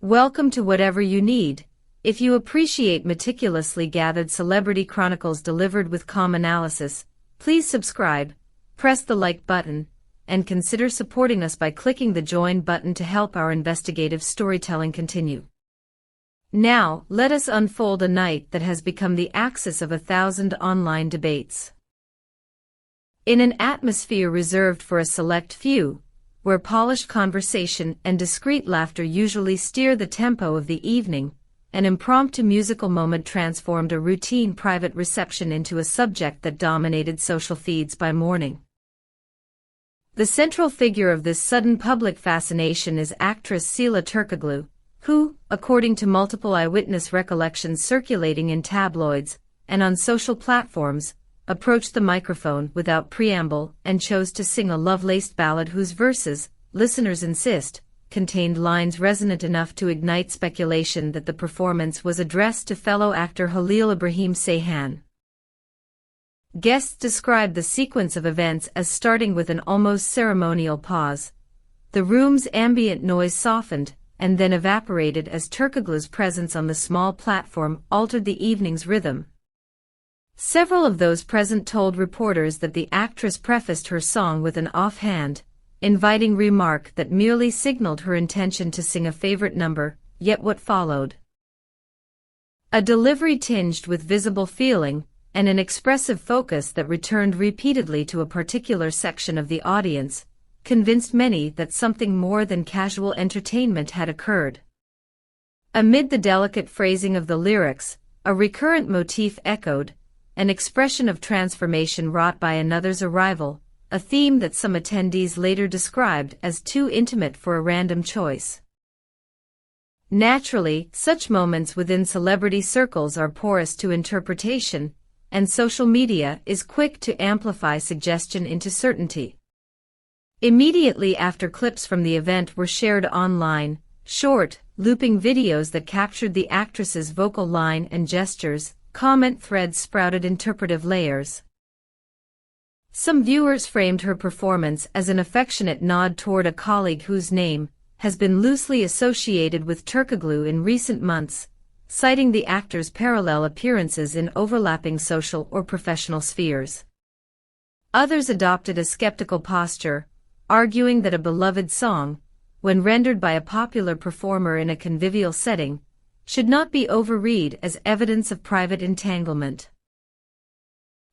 Welcome to Whatever You Need. If you appreciate meticulously gathered celebrity chronicles delivered with calm analysis, please subscribe, press the like button, and consider supporting us by clicking the join button to help our investigative storytelling continue. Now, let us unfold a night that has become the axis of 1,000 online debates. In an atmosphere reserved for a select few, where polished conversation and discreet laughter usually steer the tempo of the evening, an impromptu musical moment transformed a routine private reception into a subject that dominated social feeds by morning. The central figure of this sudden public fascination is actress Sıla Türkoğlu, who, according to multiple eyewitness recollections circulating in tabloids and on social platforms, approached the microphone without preamble and chose to sing a love-laced ballad whose verses, listeners insist, contained lines resonant enough to ignite speculation that the performance was addressed to fellow actor Halil İbrahim Ceyhan. Guests described the sequence of events as starting with an almost ceremonial pause. The room's ambient noise softened and then evaporated as Türkoğlu's presence on the small platform altered the evening's rhythm. Several of those present told reporters that the actress prefaced her song with an offhand, inviting remark that merely signaled her intention to sing a favorite number, yet what followed? A delivery tinged with visible feeling, and an expressive focus that returned repeatedly to a particular section of the audience, convinced many that something more than casual entertainment had occurred. Amid the delicate phrasing of the lyrics, a recurrent motif echoed, an expression of transformation wrought by another's arrival, a theme that some attendees later described as too intimate for a random choice. Naturally, such moments within celebrity circles are porous to interpretation, and social media is quick to amplify suggestion into certainty. Immediately after clips from the event were shared online, short, looping videos that captured the actress's vocal line and gestures, comment threads sprouted interpretive layers. Some viewers framed her performance as an affectionate nod toward a colleague whose name has been loosely associated with Türkoğlu in recent months, citing the actor's parallel appearances in overlapping social or professional spheres. Others adopted a skeptical posture, arguing that a beloved song, when rendered by a popular performer in a convivial setting, should not be overread as evidence of private entanglement.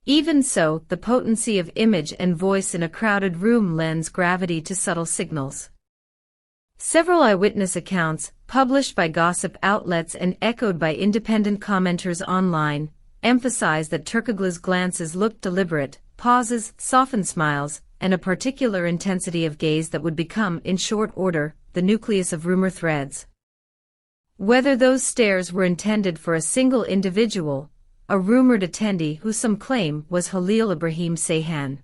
Even so, the potency of image and voice in a crowded room lends gravity to subtle signals. Several eyewitness accounts, published by gossip outlets and echoed by independent commenters online, emphasize that Türkoğlu's glances looked deliberate, pauses, softened smiles, and a particular intensity of gaze that would become, in short order, the nucleus of rumor threads. Whether those stares were intended for a single individual, a rumored attendee who some claim was Halil İbrahim Ceyhan,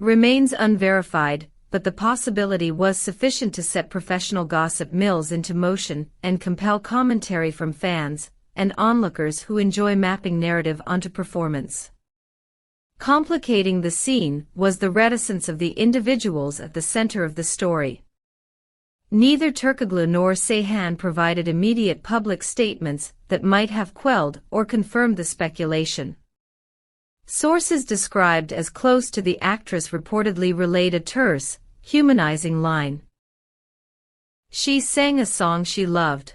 remains unverified, but the possibility was sufficient to set professional gossip mills into motion and compel commentary from fans and onlookers who enjoy mapping narrative onto performance. Complicating the scene was the reticence of the individuals at the center of the story. Neither Türkoğlu nor Ceyhan provided immediate public statements that might have quelled or confirmed the speculation. Sources described as close to the actress reportedly relayed a terse, humanizing line. She sang a song she loved.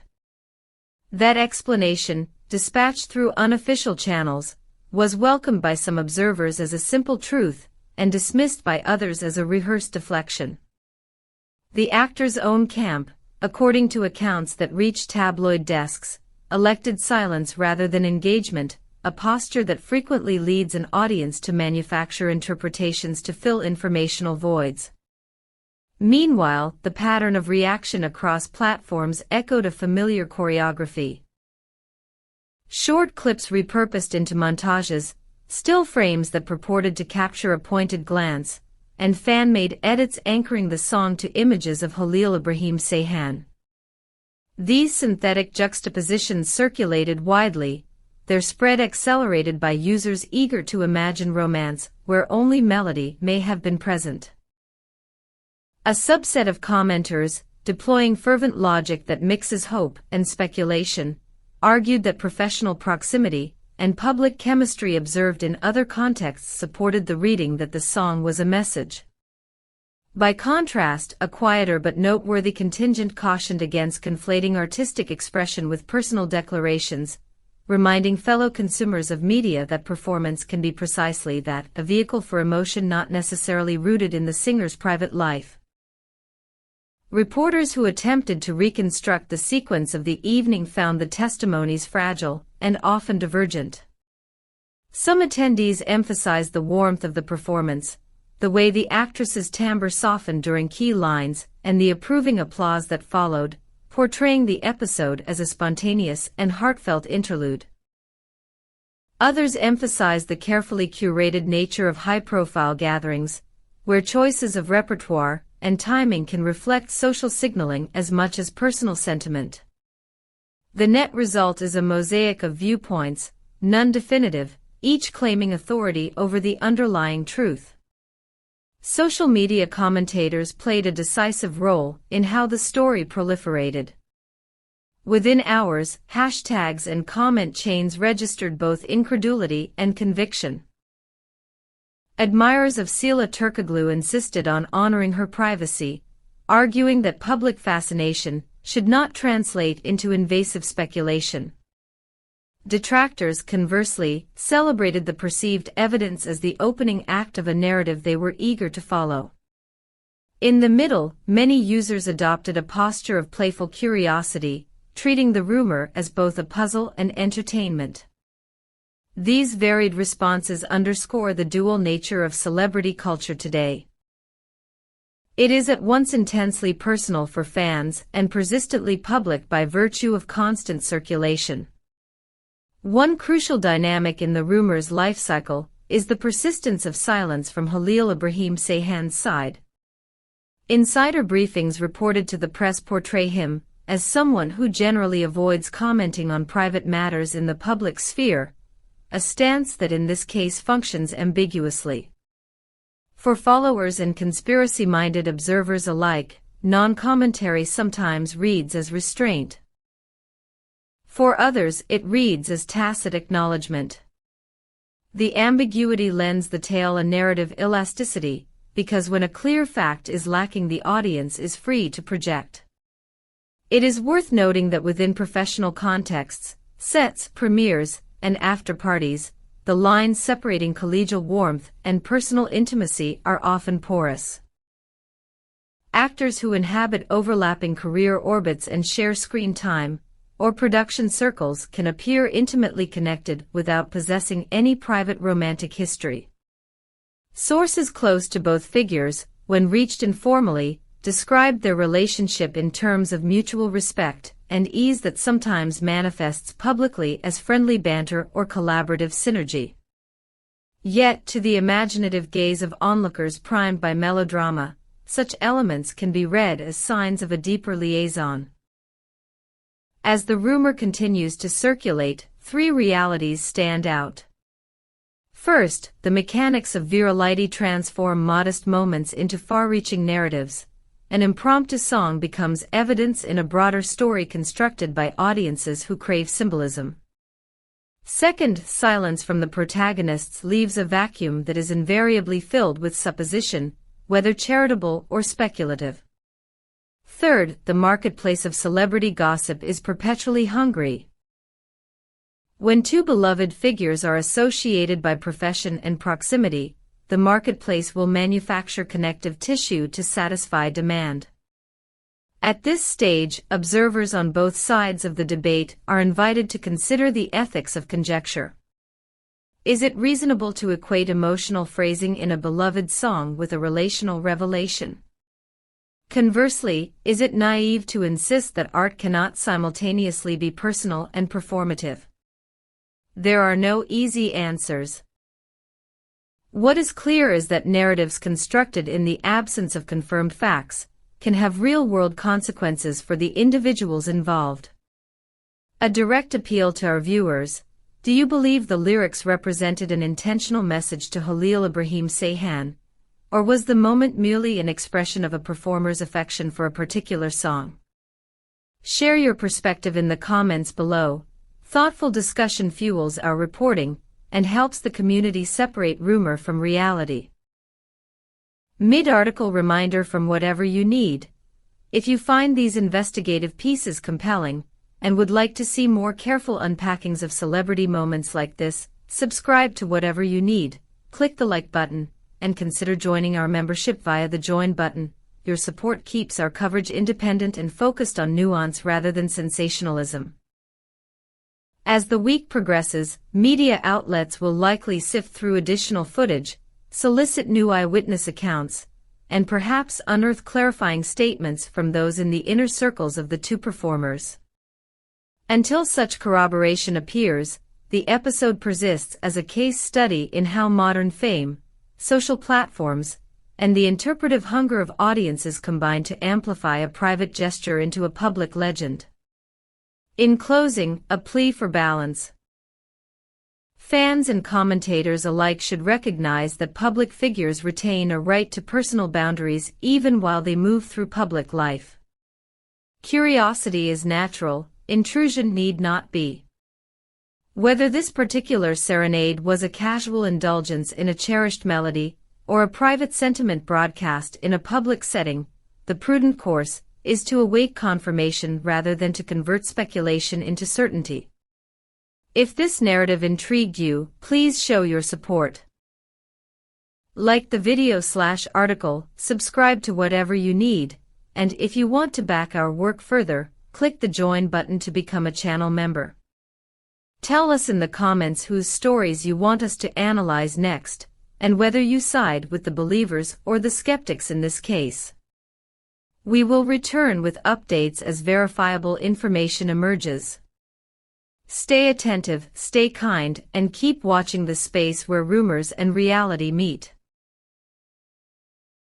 That explanation, dispatched through unofficial channels, was welcomed by some observers as a simple truth and dismissed by others as a rehearsed deflection. The actor's own camp, according to accounts that reached tabloid desks, elected silence rather than engagement, a posture that frequently leads an audience to manufacture interpretations to fill informational voids. Meanwhile, the pattern of reaction across platforms echoed a familiar choreography. Short clips repurposed into montages, still frames that purported to capture a pointed glance, and fan-made edits anchoring the song to images of Halil İbrahim Ceyhan. These synthetic juxtapositions circulated widely, their spread accelerated by users eager to imagine romance where only melody may have been present. A subset of commenters, deploying fervent logic that mixes hope and speculation, argued that professional proximity and public chemistry observed in other contexts supported the reading that the song was a message. By contrast, a quieter but noteworthy contingent cautioned against conflating artistic expression with personal declarations, reminding fellow consumers of media that performance can be precisely that, a vehicle for emotion not necessarily rooted in the singer's private life. Reporters who attempted to reconstruct the sequence of the evening found the testimonies fragile and often divergent. Some attendees emphasized the warmth of the performance, the way the actress's timbre softened during key lines, and the approving applause that followed, portraying the episode as a spontaneous and heartfelt interlude. Others emphasized the carefully curated nature of high-profile gatherings, where choices of repertoire and timing can reflect social signaling as much as personal sentiment. The net result is a mosaic of viewpoints, none definitive, each claiming authority over the underlying truth. Social media commentators played a decisive role in how the story proliferated. Within hours, hashtags and comment chains registered both incredulity and conviction. Admirers of Sıla Türkoğlu insisted on honoring her privacy, arguing that public fascination should not translate into invasive speculation. Detractors, conversely, celebrated the perceived evidence as the opening act of a narrative they were eager to follow. In the middle, many users adopted a posture of playful curiosity, treating the rumor as both a puzzle and entertainment. These varied responses underscore the dual nature of celebrity culture today. It is at once intensely personal for fans and persistently public by virtue of constant circulation. One crucial dynamic in the rumor's life cycle is the persistence of silence from Halil İbrahim Ceyhan's side. Insider briefings reported to the press portray him as someone who generally avoids commenting on private matters in the public sphere, a stance that in this case functions ambiguously. For followers and conspiracy-minded observers alike, non-commentary sometimes reads as restraint. For others, it reads as tacit acknowledgement. The ambiguity lends the tale a narrative elasticity, because when a clear fact is lacking, the audience is free to project. It is worth noting that within professional contexts, sets, premieres, and after-parties, the lines separating collegial warmth and personal intimacy are often porous. Actors who inhabit overlapping career orbits and share screen time, or production circles, can appear intimately connected without possessing any private romantic history. Sources close to both figures, when reached informally, described their relationship in terms of mutual respect and ease that sometimes manifests publicly as friendly banter or collaborative synergy. Yet, to the imaginative gaze of onlookers primed by melodrama, such elements can be read as signs of a deeper liaison. As the rumor continues to circulate, three realities stand out. First, the mechanics of virality transform modest moments into far-reaching narratives. An impromptu song becomes evidence in a broader story constructed by audiences who crave symbolism. Second, silence from the protagonists leaves a vacuum that is invariably filled with supposition, whether charitable or speculative. Third, the marketplace of celebrity gossip is perpetually hungry. When two beloved figures are associated by profession and proximity, the marketplace will manufacture connective tissue to satisfy demand. At this stage, observers on both sides of the debate are invited to consider the ethics of conjecture. Is it reasonable to equate emotional phrasing in a beloved song with a relational revelation? Conversely, is it naive to insist that art cannot simultaneously be personal and performative? There are no easy answers. What is clear is that narratives constructed in the absence of confirmed facts can have real-world consequences for the individuals involved. A direct appeal to our viewers: do you believe the lyrics represented an intentional message to Halil İbrahim Ceyhan, Or was the moment merely an expression of a performer's affection for a particular song? Share your perspective in the comments below. Thoughtful discussion fuels our reporting and helps the community separate rumor from reality. Mid-article reminder from Whatever You Need. If you find these investigative pieces compelling and would like to see more careful unpackings of celebrity moments like this, subscribe to Whatever You Need, click the like button, and consider joining our membership via the join button. Your support keeps our coverage independent and focused on nuance rather than sensationalism. As the week progresses, media outlets will likely sift through additional footage, solicit new eyewitness accounts, and perhaps unearth clarifying statements from those in the inner circles of the two performers. Until such corroboration appears, the episode persists as a case study in how modern fame, social platforms, and the interpretive hunger of audiences combine to amplify a private gesture into a public legend. In closing, a plea for balance. Fans and commentators alike should recognize that public figures retain a right to personal boundaries even while they move through public life. Curiosity is natural, intrusion need not be. Whether this particular serenade was a casual indulgence in a cherished melody, or a private sentiment broadcast in a public setting, the prudent course is to await confirmation rather than to convert speculation into certainty. If this narrative intrigued you, please show your support. Like the video/article, subscribe to Whatever You Need, and if you want to back our work further, click the join button to become a channel member. Tell us in the comments whose stories you want us to analyze next, and whether you side with the believers or the skeptics in this case. We will return with updates as verifiable information emerges. Stay attentive, stay kind, and keep watching the space where rumors and reality meet.